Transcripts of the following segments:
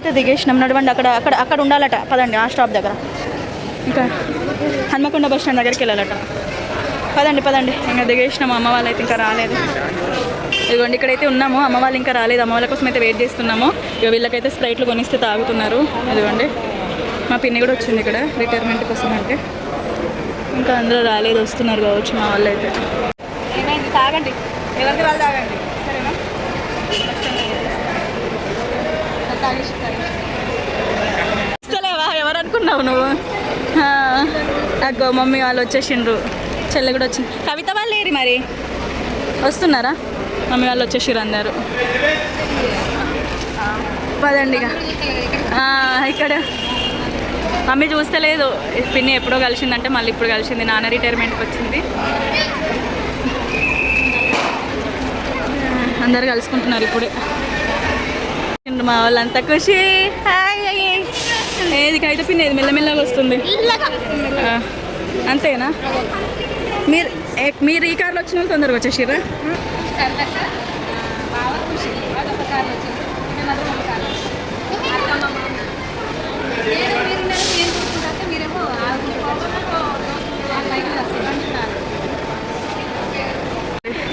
అయితే దిగేసినాం. నడవండి, అక్కడ అక్కడ అక్కడ ఉండాలట. పదండి ఆ స్టాప్ దగ్గర. ఇంకా హన్మకొండ బస్ స్టాండ్ దగ్గరికి వెళ్ళాలట. పదండి పదండి. ఇంకా దిగేసినాము. అమ్మ వాళ్ళు అయితే ఇంకా రాలేదు. ఇదిగోండి ఇక్కడైతే ఉన్నాము. అమ్మ వాళ్ళు ఇంకా రాలేదు. అమ్మ వాళ్ళ కోసం అయితే వెయిట్ చేస్తున్నాము. ఇక వీళ్ళకైతే స్ప్రైట్లు కొనిస్తే తాగుతున్నారు. ఇదిగోండి మా పిన్ని కూడా వచ్చింది ఇక్కడ రిటైర్మెంట్ కోసం. అంటే ఇంకా అందరూ రాలేదు, వస్తున్నారు కావచ్చు మా వాళ్ళు అయితే. ఏమైంది? తాగండి, ఎవరిది వాళ్ళు తాగండి సరేనా. ఇస్తలేవా? ఎవరు అనుకున్నావు నువ్వు? అగ్గో మమ్మీ వాళ్ళు వచ్చేసిండ్రు. చెల్లె కూడా వచ్చింది. కవిత వాళ్ళు లేరు మరి, వస్తున్నారా? మమ్మీ వాళ్ళు వచ్చేసారు అందరు. పదండి ఇక. ఇక్కడ మమ్మీ చూస్తలేదు. పిన్ని ఎప్పుడో కలిసిందంటే మళ్ళీ ఇప్పుడు కలిసింది. నాన్న రిటైర్మెంట్కి వచ్చింది. అందరు కలుసుకుంటున్నారు ఇప్పుడే. మా వాళ్ళంతా ఖుషి. ఏది కవిత పిన్ని ఏది మెల్లమెల్లగా వస్తుంది అంతేనా? మీరు ఈ కార్లో వచ్చిన వాళ్ళు తొందరగా వచ్చేసిర్రా?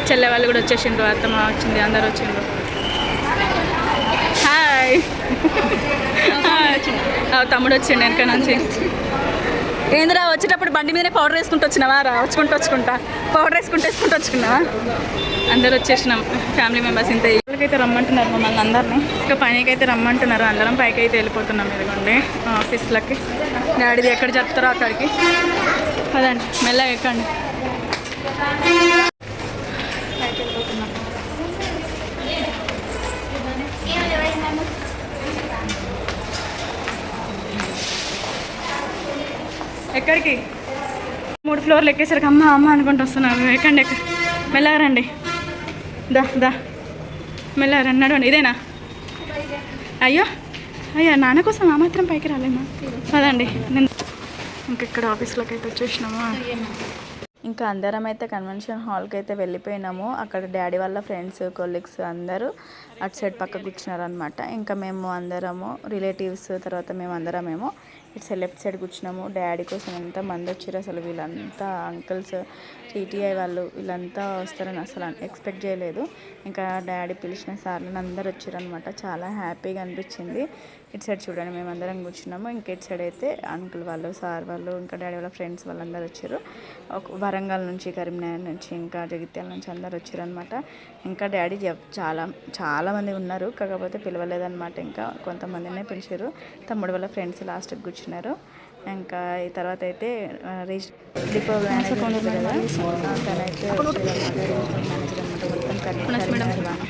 చెల్లె వాళ్ళు కూడా వచ్చేసిండ్రు. అత్తమ్మ వచ్చింది, అందరు వచ్చిండ్రు. హాయ్. తమ్ముడు వచ్చిండు వెనక నుంచి. ఏందిరా వచ్చేటప్పుడు బండి మీదనే పౌడర్ వేసుకుంటూ వచ్చినావా? వచ్చుకుంటా పౌడర్ వేసుకుంటూ వచ్చుకున్నావా? అందరు వచ్చేసినాం ఫ్యామిలీ మెంబర్స్. ఇంత ఇళ్ళకైతే రమ్మంటున్నారు మమ్మల్ని అందరినీ. ఇంకా పైకి అయితే రమ్మంటున్నారు. అందరం పైకి అయితే వెళ్ళిపోతున్నాం. ఇదిగోండి ఆఫీస్లకి. డాడీది ఎక్కడ చెప్తారో అక్కడికి. అదండి మెల్లగా ఎక్కండి. పైకి వెళ్ళిపోతున్నాం. ఎక్కడికి? 3 ఫ్లోర్లు ఎక్కేసరికి అమ్మ అమ్మ అనుకుంటూ వస్తున్నాను. ఎక్కండి మెల్లగా రండి. దా మెల్లగా రండి. నడవండి. ఇదేనా? అయ్యో నాన్న కోసం ఆ మాత్రం పైకి రాలేమా? పదండి. నేను ఇంకెక్కడ ఆఫీస్లోకి అయితే వచ్చేసినాము. ఇంకా అందరం అయితే కన్వెన్షన్ హాల్కి అయితే వెళ్ళిపోయినాము. అక్కడ డాడీ వాళ్ళ ఫ్రెండ్స్ కొలీగ్స్ అందరూ అటు సైడ్ పక్క కూర్చున్నారనమాట. ఇంకా మేము అందరము రిలేటివ్స్, తర్వాత మేము అందరమేమో ఇటు సైడ్ లెఫ్ట్ సైడ్ కూర్చున్నాము. డాడీ కోసం ఎంత మంది వచ్చారు అసలు. వీళ్ళంతా అంకుల్స్, టీటీఐ వాళ్ళు వీళ్ళంతా వస్తారని అసలు ఎక్స్పెక్ట్ చేయలేదు. ఇంకా డాడీ పిలిచిన సార్లు అందరు వచ్చారనమాట. చాలా హ్యాపీగా అనిపించింది. ఇటు సైడ్ చూడండి మేమందరం కూర్చున్నాము. ఇంక ఇటు సైడ్ అయితే అంకుల్ వాళ్ళు, సార్ వాళ్ళు, ఇంకా డాడీ వాళ్ళ ఫ్రెండ్స్ వాళ్ళందరూ వచ్చారు. వరంగల్ నుంచి, కరీంనగర్ నుంచి, ఇంకా జగిత్యాల నుంచి అందరు వచ్చారనమాట. ఇంకా డాడీ చాలా మంది ఉన్నారు, కాకపోతే పిలవలేదన్నమాట. ఇంకా కొంతమందినే పిలిచారు. తమ్ముడు వాళ్ళ ఫ్రెండ్స్ లాస్ట్కి కూర్చున్నారు. ఇంకా ఈ తర్వాత అయితే డిపో మేనేజర్ తనైతే మొత్తం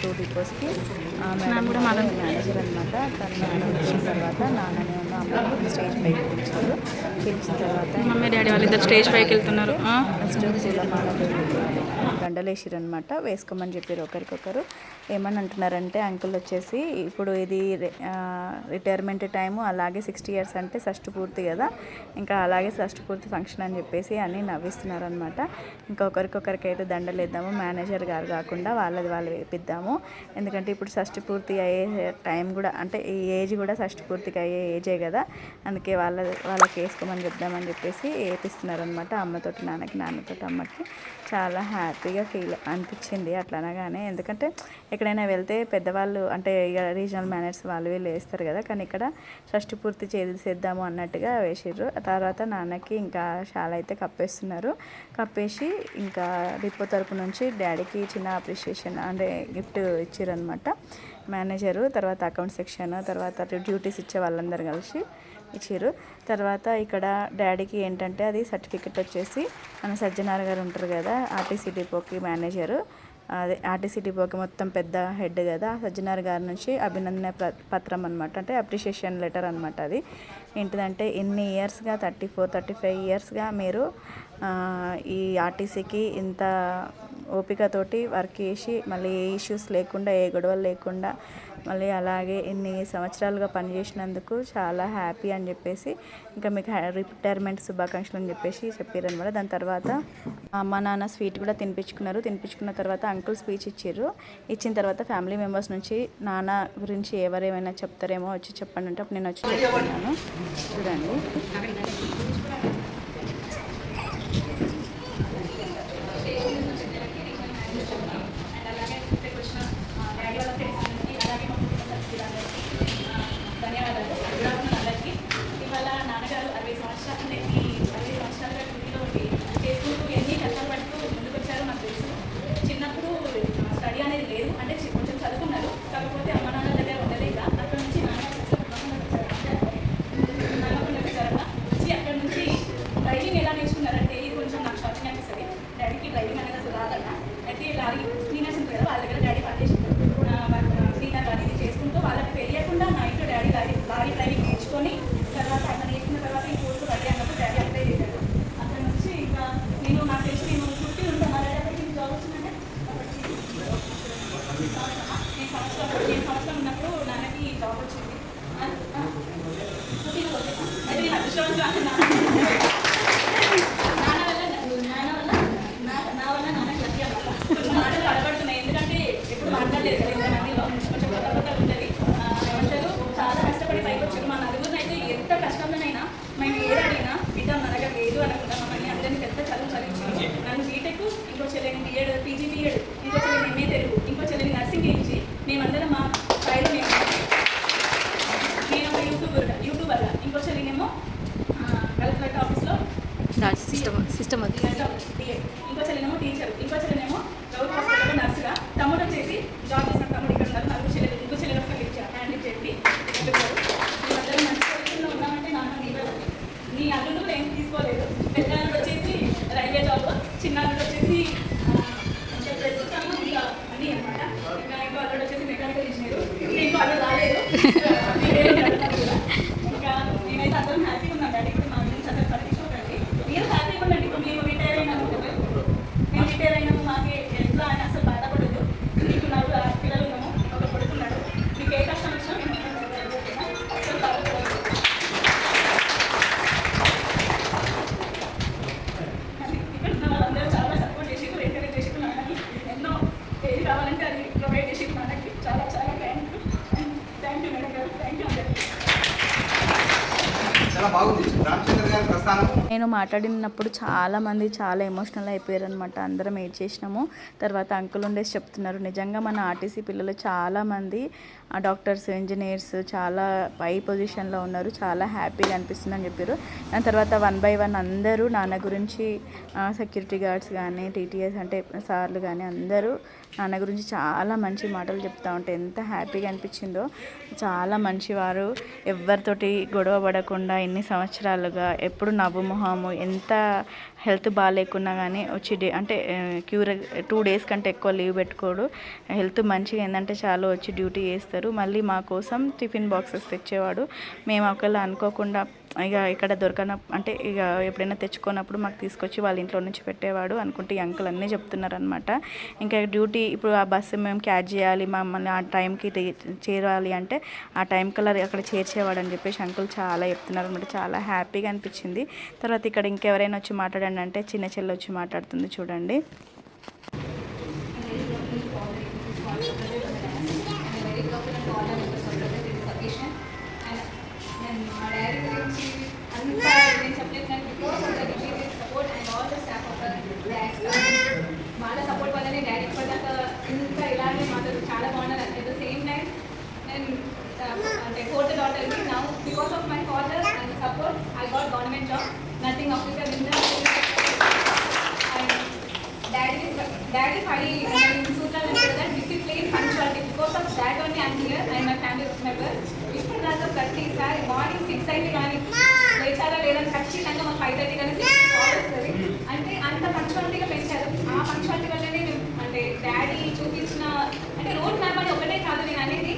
2 డిపోస్కి మేనేజర్ అనమాట. తను వచ్చిన తర్వాత నాన్ననే ఉన్న అమ్మ స్టేజ్ పైకి పిలిచిన తర్వాత మమ్మీ డాడీ వాళ్ళు ఇద్దరు స్టేజ్ పైకి వెళ్తున్నారు. దండలు వేసిరనమాట. వేసుకోమని చెప్పారు ఒకరికొకరు. ఏమని అంటున్నారంటే అంకుల్ వచ్చేసి ఇప్పుడు ఇది రిటైర్మెంట్ టైము, అలాగే 60 years అంటే షష్టి పూర్తి కదా, ఇంకా అలాగే షష్టి పూర్తి ఫంక్షన్ అని చెప్పేసి అని నవ్విస్తున్నారనమాట. ఇంకా ఒకరికొకరికైతే దండలు వేద్దాము, మేనేజర్ గారు కాకుండా వాళ్ళది వాళ్ళు వేపిద్దాము. ఎందుకంటే ఇప్పుడు షష్టి పూర్తి అయ్యే టైం కూడా, అంటే ఈ ఏజ్ కూడా షష్టి పూర్తికి అయ్యే ఏజే కదా, అందుకే వాళ్ళకి వేసుకోమని చెప్దామని చెప్పేసి వేపిస్తున్నారనమాట. అమ్మతోటి నాన్నకి, నాన్నతోటి అమ్మకి. చాలా హ్యాపీగా ఫీల్ అనిపించింది అట్లా అనగానే. ఎందుకంటే ఎక్కడైనా వెళ్తే పెద్దవాళ్ళు అంటే ఇక రీజనల్ మేనేజర్స్ వాళ్ళు వీళ్ళు వేస్తారు కదా, కానీ ఇక్కడ షష్టి పూర్తి చేద్దాము అన్నట్టుగా వేసిర్రు. తర్వాత నాన్నకి ఇంకా షాల్ అయితే కప్పేస్తున్నారు. కప్పేసి ఇంకా డిపో తరపు నుంచి డాడీకి చిన్న అప్రిషియేషన్ అంటే గిఫ్ట్ ఇచ్చిరనమాట మేనేజరు. తర్వాత అకౌంట్ సెక్షన్, తర్వాత డ్యూటీస్ ఇచ్చే వాళ్ళందరూ కలిసి ఇచ్చారు. తర్వాత ఇక్కడ డాడీకి ఏంటంటే అది సర్టిఫికెట్ వచ్చేసి మన సజ్జనార్ గారు ఉంటారు కదా ఆర్టీసీ డిపోకి మేనేజరు, అదే ఆర్టీసీ డిపోకి మొత్తం పెద్ద హెడ్ కదా, సజ్జనార్ గారి నుంచి అభినందన పత్రం అనమాట. అంటే అప్రిషియేషన్ లెటర్ అనమాట. అది ఏంటిదంటే ఎన్ని ఇయర్స్గా 34-35 ఇయర్స్గా మీరు ఈ ఆర్టీసీకి ఇంత ఓపికతోటి వర్క్ చేసి మళ్ళీ ఏ ఇష్యూస్ లేకుండా, ఏ గొడవలు లేకుండా మళ్ళీ అలాగే ఇన్ని సంవత్సరాలుగా పనిచేసినందుకు చాలా హ్యాపీ అని చెప్పేసి ఇంకా మీకు రిటైర్మెంట్ శుభాకాంక్షలు అని చెప్పేసి చెప్పారనమాట. దాని తర్వాత అమ్మ నాన్న స్వీట్ కూడా తినిపించుకున్నారు. తినిపించుకున్న తర్వాత అంకుల్ స్పీచ్ ఇచ్చారు. ఇచ్చిన తర్వాత ఫ్యామిలీ మెంబర్స్ నుంచి నాన్న గురించి ఎవరేమైనా చెప్తారేమో వచ్చి చెప్పండి అంటే అప్పుడు నేను వచ్చి చెప్తున్నాను. చూడండి. సిస్టమ్ ఇంకో చెల్లినేమో టీచర్, ఇంకో చెల్లినేమో గౌరవ హాస్పిటల్లో నర్సుగా, తమ్ముడు వచ్చేసి జాబ్ చేసిన తమ్ముడు ఇక్కడ ఉన్నారు. నలుగురు చెల్లెలు, ఇంకో చెల్లెలు హ్యాండిల్ చెప్పి మేమందరం మంచి పొజిషన్లో ఉన్నామంటే నాన్న నీ అల్లుడు ఏం తీసుకోలేదు. పెద్ద అల్లుడు వచ్చేసి రైల్వే జాబ్, చిన్న అల్లుడు వచ్చేసి ప్రస్తుతం ఇంకా అన్నీ అనమాట. ఇంకా ఇంకో అల్లుడు వచ్చేసి మెకానికల్ ఇంజనీర్, ఇంకో అల్లుడు రాలేదు. ఇంకా నేనైతే అందరం హ్యాపీగా ఉన్నాం. డాడీ కూడా మా గురించి అసలు పట్టించుకోకండి, మీరు హ్యాపీగా ఉండండి. ఇప్పుడు మేము రిటైర్ అయినాము, మేము రిటైర్ అయినాము, మాకు ఎట్లా అని అసలు బాధపడదు. మీకు నలుగురు పిల్లలు ఉన్నాము, ఒక కొడుకున్నాడు. మీకు ఏ కష్టం వచ్చినా మేము అసలు బాధపడదు. ఇక్కడ ఉన్న వాళ్ళందరూ చాలా సపోర్ట్ చేసి ఎంకరేజ్ చేసి నాన్నకి ఎన్నో ఏది కావాలంటే అది ప్రొవైడ్ చేసి నాన్నకి చాలా చాలా థ్యాంక్ యూ మేడం గారు, థ్యాంక్ యూ అందరికీ. నేను మాట్లాడినప్పుడు చాలామంది చాలా ఎమోషనల్ అయిపోయారు అనమాట. అందరం ఏడ్ చేసినాము. తర్వాత అంకుల్ ఉండేసి చెప్తున్నారు, నిజంగా మన ఆర్టీసీ పిల్లలు చాలామంది డాక్టర్స్, ఇంజనీర్స్ చాలా పై పొజిషన్లో ఉన్నారు, చాలా హ్యాపీగా అనిపిస్తుందని చెప్పారు. దాని తర్వాత 1 by 1 అందరూ నాన్న గురించి, సెక్యూరిటీ గార్డ్స్ కానీ, టీటీఎస్ అంటే సార్లు కానీ అందరూ నాన్న గురించి చాలా మంచి మాటలు చెప్తా ఉంటే ఎంత హ్యాపీగా అనిపించిందో. చాలా మంచివారు, ఎవరితోటి గొడవ పడకుండా ఇన్ని సంవత్సరాలుగా ఎప్పుడు నవ్వు మొహము, ఎంత హెల్త్ బాగాలేకున్నా కానీ వచ్చి అంటే క్యూర్ 2 days కంటే ఎక్కువ లీవ్ పెట్టుకోడు. హెల్త్ మంచిగా ఏంటంటే చాలా వచ్చి డ్యూటీ చేస్తారు. మళ్ళీ మా కోసం టిఫిన్ బాక్సెస్ తెచ్చేవాడు. మేము ఒకవేళ అనుకోకుండా ఇక ఇక్కడ అంటే ఇక ఎప్పుడైనా తెచ్చుకున్నప్పుడు మాకు తీసుకొచ్చి వాళ్ళ ఇంట్లో నుంచి పెట్టేవాడు అనుకుంటే ఈ అంకుల్ అన్నీ చెప్తున్నారనమాట. ఇంకా డ్యూటీ ఇప్పుడు ఆ బస్సు మేము క్యాచ్ చేయాలి, మమ్మల్ని ఆ టైంకి చేరాలి అంటే ఆ టైం కల్లా అక్కడ చేర్చేవాడు అని చెప్పేసి అంకుల్ చాలా చెప్తున్నారు అనమాట. చాలా హ్యాపీగా అనిపించింది. తర్వాత ఇక్కడ ఇంకెవరైనా వచ్చి మాట్లాడండి అంటే చిన్న చెల్లి వచ్చి మాట్లాడుతుంది చూడండి. వాళ్ళ సపోర్ట్ వల్లనే డాడీ ఇప్పటిదాకా ఇంకా ఇలాగే మాకు చాలా బాగున్నారు. అట్ ద సేమ్ టైం నేను అంటే 4th daughterకి now because of my father and support I got government job, nursing officer in daddy 5 సూత్రాలు ఉంటాయి కదా, discipline, punctuality. Because of that only I'm here and my family member. ఇప్పటిదాకా ప్రతిసారి morning 6 అయితే కానీ లేచారా లేదని ఖచ్చితంగా మాకు 5:30 కానీ 6 కాల్ వస్తుంది. అంటే అంత పంక్చువాలిటీగా పెంచారు. ఆ పంక్చువాలిటీ వల్లనే అంటే డాడీ చూపించిన అంటే రోడ్ మ్యాప్ అని ఒకటే కాదు నేను అనేది,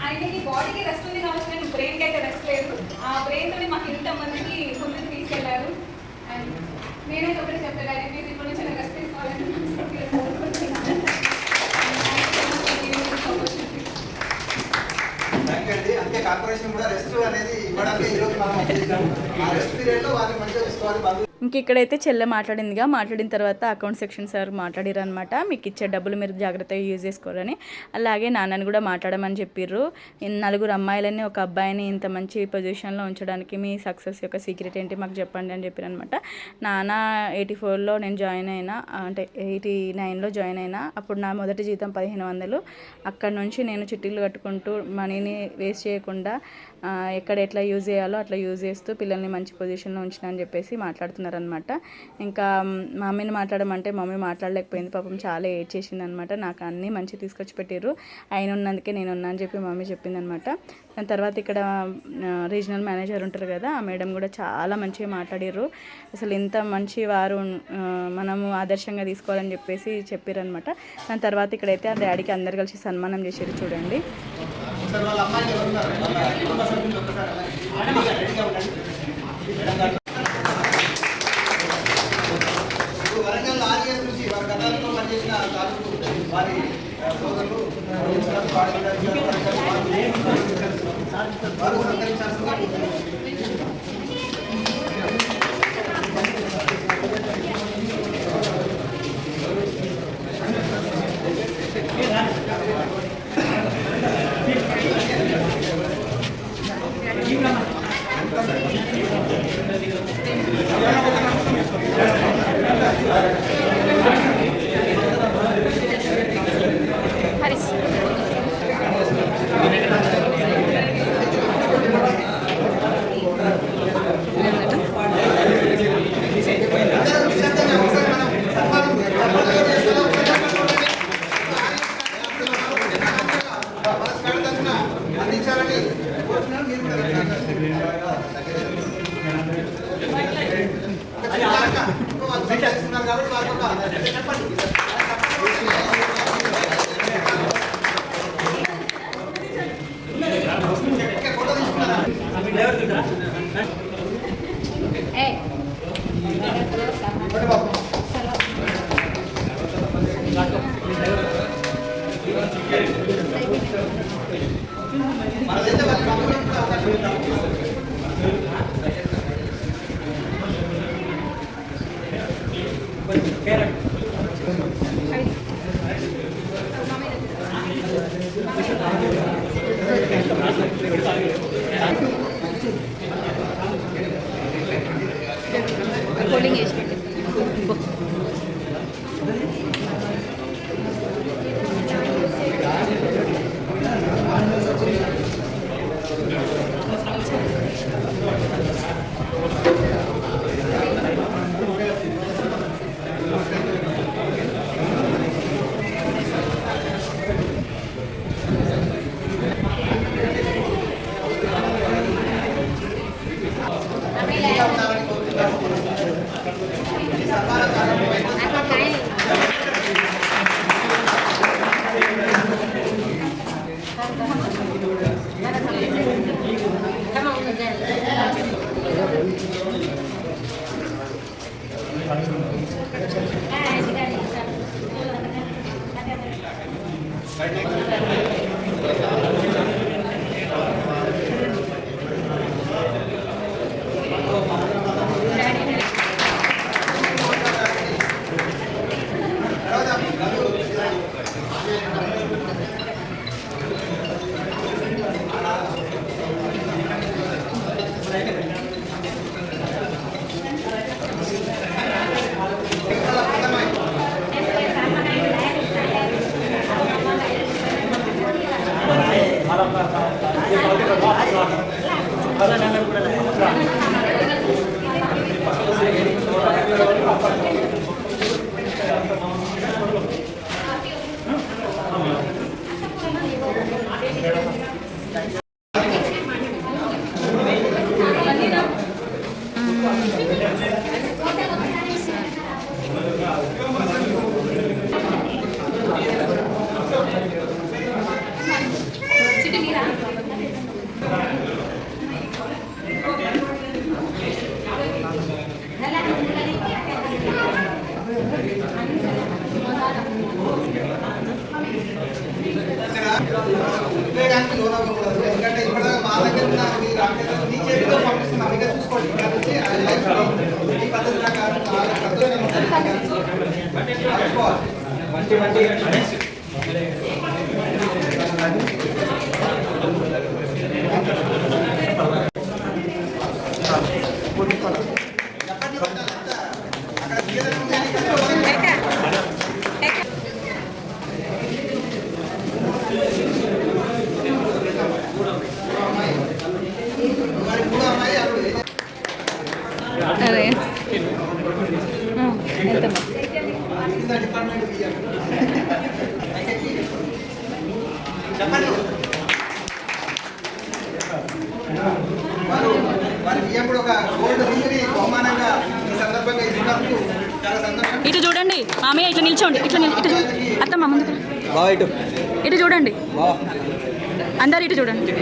ఆయనకి బాడీకి రెస్ట్ ఉంది కాబట్టి నేను బ్రెయిన్కి అయితే రెస్ట్ లేదు. ఆ బ్రెయిన్తోనే మాకు ఇంతమందికి ముందుకు తీసుకెళ్లారు. అండ్ నేనైతే ఒకటి చెప్తాను, డాడీ ప్లీజ్ ఇప్పటి నుంచి నాకు రెస్ట్ తీసుకోవాలని కార్పొరేషన్ కూడా రెస్ట్ అనేది ఇవ్వడానికి ఈరోజు మనం చేసినాము. ఆ రెస్ట్ పీరియడ్లో వారిని మంచిగా చూసుకోవాలి. ఇంక ఇక్కడైతే చెల్లె మాట్లాడిందిగా, మాట్లాడిన తర్వాత అకౌంట్ సెక్షన్ సార్ మాట్లాడారు అనమాట. మీకు ఇచ్చే డబ్బులు మీరు జాగ్రత్తగా యూజ్ చేసుకోవాలని, అలాగే నాన్నని కూడా మాట్లాడమని చెప్పిర్రు. 4 అమ్మాయిలని ఒక అబ్బాయిని ఇంత మంచి పొజిషన్లో ఉంచడానికి మీ సక్సెస్ యొక్క సీక్రెట్ ఏంటి మాకు చెప్పండి అని చెప్పారు అనమాట. నాన్న 84లో నేను జాయిన్ అయినా, అంటే 89లో జాయిన్ అయినా. అప్పుడు నా మొదటి జీతం 1500. అక్కడ నుంచి నేను చిట్టీలు కట్టుకుంటూ మనీని వేస్ట్ చేయకుండా ఎక్కడ ఎట్లా యూజ్ చేయాలో అట్లా యూజ్ చేస్తూ పిల్లల్ని మంచి పొజిషన్లో ఉంచిన అని చెప్పేసి మాట్లాడుతున్నారనమాట. ఇంకా మమ్మీని మాట్లాడమంటే మమ్మీ మాట్లాడలేకపోయింది, పాపం చాలా ఏడ్ చేసింది అనమాట. నాకు అన్నీ మంచి తీసుకొచ్చి పెట్టారు, ఆయన ఉన్నందుకే నేను ఉన్నా అని చెప్పి మమ్మీ చెప్పిందనమాట. దాని తర్వాత ఇక్కడ రీజనల్ మేనేజర్ ఉంటారు కదా, ఆ మేడం కూడా చాలా మంచిగా మాట్లాడారు. అసలు ఇంత మంచి వారు మనము ఆదర్శంగా తీసుకోవాలని చెప్పేసి చెప్పారనమాట. దాని తర్వాత ఇక్కడైతే ఆ డాడీకి అందరు కలిసి సన్మానం చేశారు చూడండి. వరంగల్ ఆర్ఎస్ నుంచి వారి గతాలతో పనిచేసిన వారి సోదరులు వారు సహకరించాల్సిందిగా అందించాలని కోరుతున్నాను. మనదైతే వాళ్ళ కోల్డింగ్ వేసి పెట్టేసి మీ రామచంద్ర మీ చేతితో పంపిస్తున్నాం. ఇక చూసుకోండి. ఇక్కడ నుంచి ఈ పద్ధతి ప్రకారం అదే వారి బియ్యం కూడా ఒక గోల్డ్ రింగ్ని బహుమానంగా ఈ సందర్భంగా ఇస్తున్నందుకు చాలా సంతోషం. ఇటు చూడండి మామయ్య, ఇట్లా నిల్చోండి, ఇట్లా ఇటు అత్తమ్మ ముందుకు ఇటు చూడండి, అందరు ఇటు చూడండి.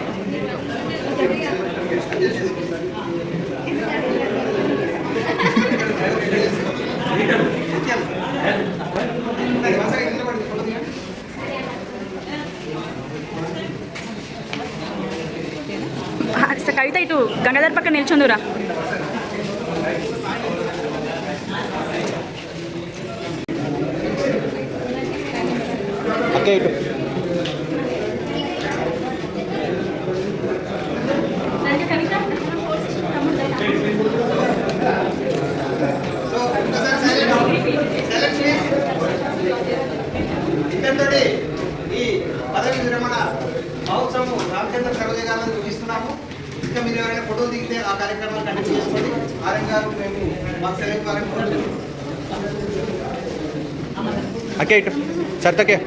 కవిత ఇటు గంగాధర్ పక్కన నిల్చుందురా. ఓకే ఇటు ఈ పదవి విరమణ మహోత్సవం రామచంద్ర సర్వజయ గారు చూపిస్తున్నాము. ఇంకా మీరు ఎవరైనా ఫోటోలు దిగితే ఆ కార్యక్రమాన్ని కంటిన్యూ చేసుకోండి. ఆర్ఎం గారు మేము మాకు సెలవు వారికి ఓకే ఇటు సర్తకే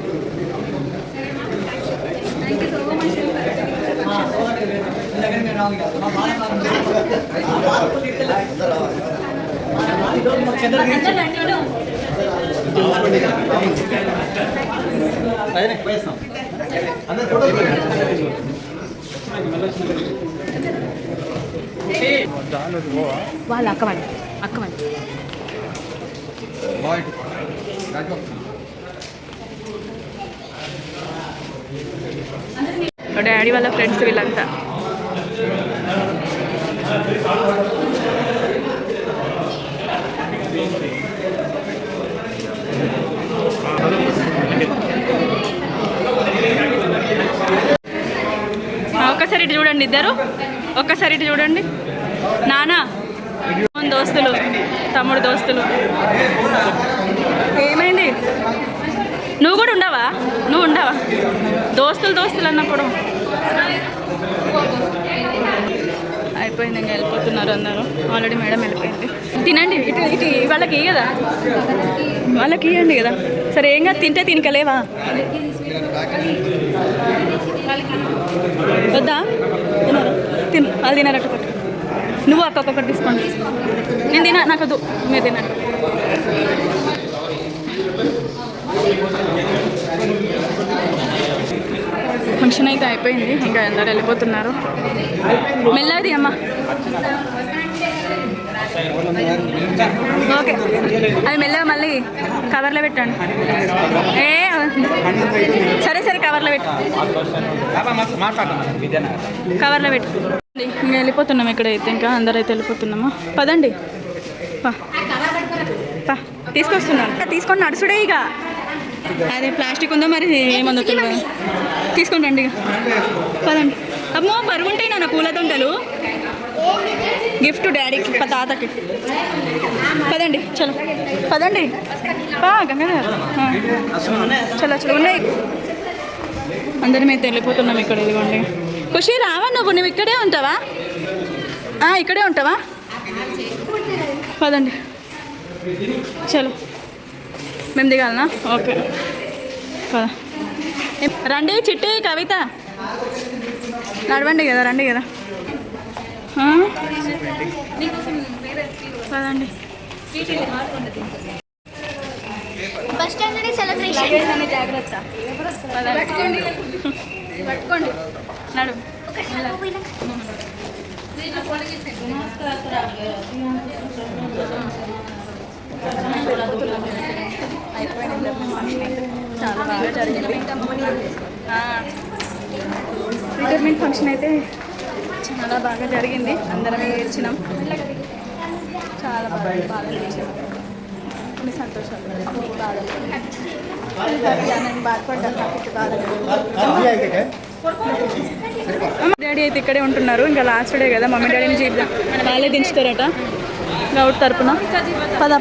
అందరు ఫోటోలు వాళ్ళ అక్కవాలి డాడీ వాళ్ళ ఫ్రెండ్స్ వీళ్ళంతా. ఒక్కసారి ఇటు చూడండి, ఇద్దరు ఒక్కసారి ఇటు చూడండి. నానా దోస్తులు, తమ్ముడు దోస్తులు. ఏమైంది? నువ్వు కూడా ఉండవా? నువ్వు ఉండవా? దోస్తులు అన్నప్పుడు అయిపోయింది, ఇంకా వెళ్ళిపోతున్నారు అందరూ. ఆల్రెడీ మేడం వెళ్ళిపోయింది. తినండి, ఇటు వాళ్ళకి కదా, వాళ్ళకి ఇవ్వండి కదా. సరే ఏం కాదు, తింటే తినకలేవా? వద్దా? తిను, అది తినారట్టు పట్టు. నువ్వు ఒక్కొక్కటి తీసుకోండి. నేను తినా, నాకు వద్దు, మీరు తినండి. ఫంక్షన్ అయితే అయిపోయింది, ఇంకా అందరు వెళ్ళిపోతున్నారు. మెల్లది అమ్మ. ఓకే, అది మెల్లగా మళ్ళీ కవర్లో పెట్టండి. సరే కవర్లో పెట్టు, కవర్లో పెట్టు. ఇంకా వెళ్ళిపోతున్నాం ఇక్కడైతే, ఇంకా అందరైతే వెళ్ళిపోతున్నామా. పదండి, తీసుకొని నడుచుడే. ఇక అది ప్లాస్టిక్ ఉందో మరి ఏమందో తెలియదు. తీసుకొని రండి ఇక, పదండి. అమ్మో బరువుంటాయి నాన్న పూలదండలు. గిఫ్ట్ డాడీకి, తాతకి. పదండి, చలో పదండి. గంగాధర్ చలో ఉన్నాయి. అందరం అయితే వెళ్ళిపోతున్నాం ఇక్కడ. ఇదిగోండి ఖుషి, రావా నువ్వు ఇక్కడే ఉంటావా? ఇక్కడే ఉంటావా? పదండి చలో. మేము దిగాలనా? ఓకే పద. రండి చిట్టి, కవిత నడవండి కదా, రండి కదా. పదండి. ఫస్ట్ అనేది సెలబ్రేషన్. జాగ్రత్త, పట్టుకోండి నడు. చాలా బాగా జరిగింది. రిటైర్మెంట్ ఫంక్షన్ అయితే చాలా చాలా బాగా జరిగింది, అందరం ఏడ్చినాం, చాలా బాగా ఏడ్చినాం. కొన్ని సంతోషాలు, బాధలు. నేను బాధపడ్డాను, నాకు బాధ. డాడీ అయితే ఇక్కడే ఉంటున్నారు, ఇంకా లాస్ట్ డే కదా, మమ్మీ డాడీని చూద్దాం, వాళ్ళే దించుతారట గౌట్ తరపున. పద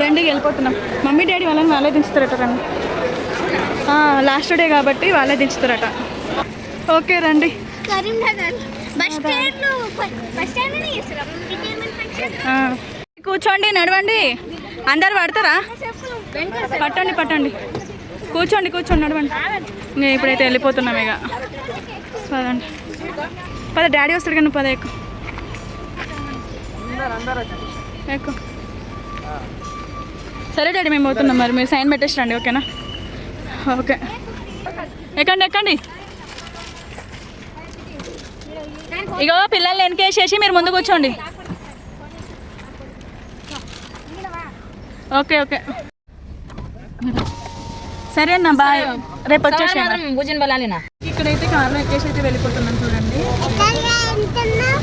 రండి వెళ్ళిపోతున్నాం. మమ్మీ డాడీ వాళ్ళని వాళ్ళే దించుతారట, రండి. లాస్ట్ డే కాబట్టి వాళ్ళే దించుతారట. ఓకే రండి. కరీంనగర్ బస్ స్టాండ్ చేస్తారా రిటైర్మెంట్ ఫంక్షన్? కూర్చోండి, నడవండి. అందరు పడతారా? పట్టండి. కూర్చోండి నడవండి. ఇంకా ఇప్పుడైతే వెళ్ళిపోతున్నాం ఇక. పదండి, పద. డాడీ వస్తాడు కానీ పద, ఎక్కువ. సరే డాడీ, మేము పోతున్నాం, మరి మీరు సైన్ పెట్టేసి రండి, ఓకేనా? ఓకే, ఎక్కండి. ఇగో పిల్లల్ని వెనకేసేసి మీరు ముందు కూర్చోండి. ఓకే సరే అన్న, బాయ్. రేపు వచ్చేసాను. ఇక్కడైతే కార్లో ఎక్కేసి అయితే వెళ్ళిపోతున్నాం. చూడండి,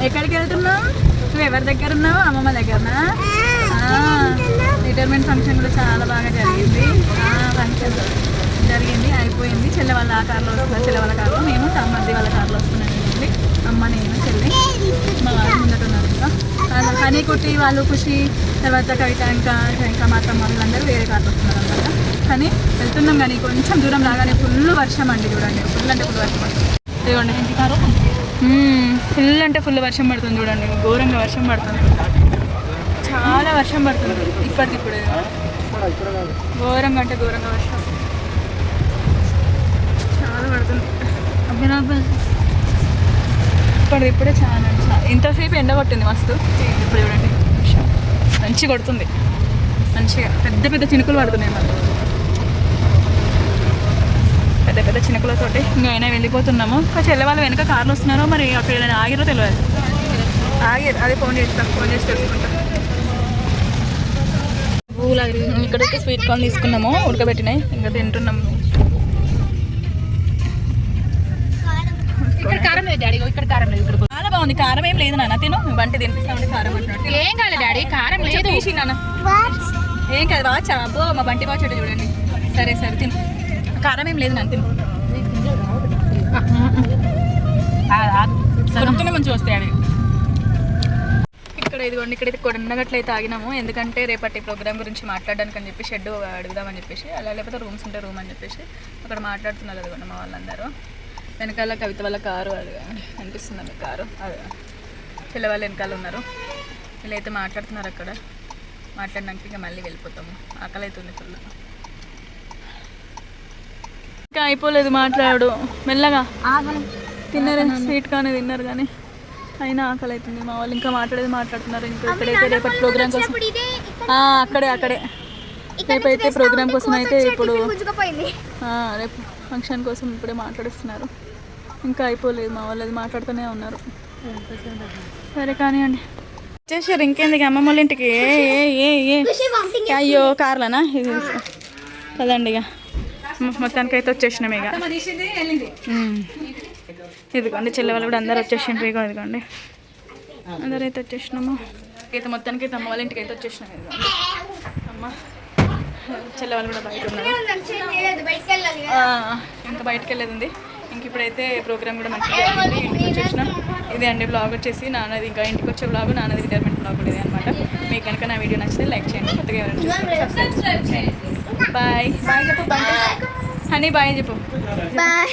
ఎక్కడికి వెళ్తున్నావు? నువ్వు ఎవరి దగ్గర ఉన్నావు? అమ్మమ్మ దగ్గరనా? రిటైర్మెంట్ ఫంక్షన్ కూడా చాలా బాగా జరిగింది. ఫంక్షన్ జరిగింది, అయిపోయింది. చెల్లె వాళ్ళ కార్లో వస్తున్నారు, చెల్లె వాళ్ళ కార్లో, నేను తమ్మది వాళ్ళ కార్లో వస్తున్నాను. అమ్మ, నేను, చెల్లి, మా వాళ్ళు ముందట ఉన్నారు. ఇంకా హనీ కుట్టి వాళ్ళు, ఖుషి, తర్వాత కవిత, ఇంకా మా తమ్మ వాళ్ళందరూ వేరే కార్లో వస్తున్నారు అనమాట. కానీ వెళ్తున్నాం, కానీ కొంచెం దూరం రాగానే ఫుల్ వర్షం అండి. చూడండి, ఫుల్ అంటే ఫుల్ వర్షం పడుతుంది. ఇదిగోండి, ఫుల్ అంటే ఫుల్ వర్షం పడుతుంది. చూడండి, ఘోరంగా వర్షం పడుతుంది, చాలా వర్షం పడుతుంది ఇప్పటికిప్పుడే. ఘోరంగా అంటే ఘోరంగా వర్షం చాలా పడుతుంది. ఇప్పుడే చాలా ఇంతసేపు ఎండ కొట్టింది మస్తు. ఇప్పుడు చూడండి, మంచి కొడుతుంది, మంచిగా పెద్ద చినుకులు పడుతున్నాయి. మళ్ళీ పెద్ద చినుకులతోటి ఇంకా అయినా వెళ్ళిపోతున్నాము. ఇంకా చెల్లె వాళ్ళు వెనక కార్లు వస్తున్నారో మరి అక్కడ ఏదైనా ఆగిరో తెలియదు. అదే ఫోన్ చేసి తెలుసుకుంటా. ఇక్కడైతే స్వీట్ కార్న్ తీసుకున్నాము, ఉడకబెట్టినాయి, ఇంకా తింటున్నాము. ఇక్కడ కారం లేదు డాడీ, ఇక్కడ కారం లేదు. ఇక్కడ చాలా బాగుంది. కారం ఏం లేదు నాన్న, తిను. వంటి తినిపిస్తామంటే కారం అంటున్నట్టు. ఏం కాదు డాడీ, కారం లేదు. తీసి నాన్న, ఏం కాదు. వాచ్ అబ్బో, మా బంటి వాచ్ చూడండి. సరే తిను. కారం ఏం లేదు నాన్న, తిను. కొడుతూనే మంచిగా వస్తాయి అవి. ఇదిగోండి, ఇక్కడైతే కొండగట్లయితే ఆగినాము. ఎందుకంటే రేపటి ప్రోగ్రామ్ గురించి మాట్లాడడానికి అని చెప్పి షెడ్ అడుగుదామని చెప్పేసి, అలా లేకపోతే రూమ్స్ ఉంటే రూమ్ అని చెప్పేసి అక్కడ మాట్లాడుతున్నారు. అదిగోండి మా వాళ్ళందరూ. వెనకాల కవిత వాళ్ళ కారు, అది అనిపిస్తుంది కారు, అది పిల్ల వాళ్ళు వెనకాల ఉన్నారు. వీళ్ళైతే మాట్లాడుతున్నారు అక్కడ. మాట్లాడినాక ఇంకా మళ్ళీ వెళ్ళిపోతాము. ఆకలి అవుతుంది ఫుల్. ఇంకా అయిపోలేదు, మాట్లాడు మెల్లగా. తిన్నారు, స్వీట్ కానీ తిన్నారు, కానీ అయినా ఆకలి అవుతుంది. మా వాళ్ళు ఇంకా మాట్లాడుతున్నారు. ఇంకా ఇక్కడైతే రేపటి ప్రోగ్రామ్ కోసం అక్కడే రేపైతే ప్రోగ్రామ్ కోసం అయితే ఇప్పుడు రేపు ఫంక్షన్ కోసం ఇప్పుడే మాట్లాడిస్తున్నారు. ఇంకా అయిపోలేదు, మా వాళ్ళు అది మాట్లాడుతూనే ఉన్నారు. సరే కానివ్వండి, వచ్చేసారు. ఇంకేంది అమ్మమ్మ వాళ్ళ ఇంటికి. అయ్యో కార్లనా ఇది కదండి. ఇక మొత్తానికి అయితే వచ్చేసినాం. ఇక ఇదిగోండి, చెల్లె వాళ్ళు కూడా అందరు వచ్చేసిండ్రు. ఇక ఇదిగోండి, అందరైతే వచ్చేసినాము. అయితే మొత్తానికి అయితే అమ్మ వాళ్ళ ఇంటికి అయితే వచ్చేసినాం. ఇదిగోండి, అమ్మ చెల్లె వాళ్ళు కూడా బయట ఉన్నారు. ఇంకా బయటకు వెళ్ళేది ఉంది. ఇంక ఇప్పుడైతే ప్రోగ్రామ్ కూడా మంచిగా జరిగింది. ఇంటికి వచ్చేసినాం. ఇదే అండి బ్లాగ్ వచ్చేసి నాన్నది. ఇంకా ఇంటికి వచ్చే బ్లాగ్ నాన్నది రిటైర్మెంట్ బ్లాగ్ కూడా ఇదే అనమాట. మీకు కనుక నా వీడియో నచ్చితే లైక్ చేయండి, కొత్తగా ఎవరైనా సబ్స్క్రైబ్ చేయండి. బాయ్ చెప్పు, బాయ్ హనీ, బాయ్ చెప్పు. బాయ్.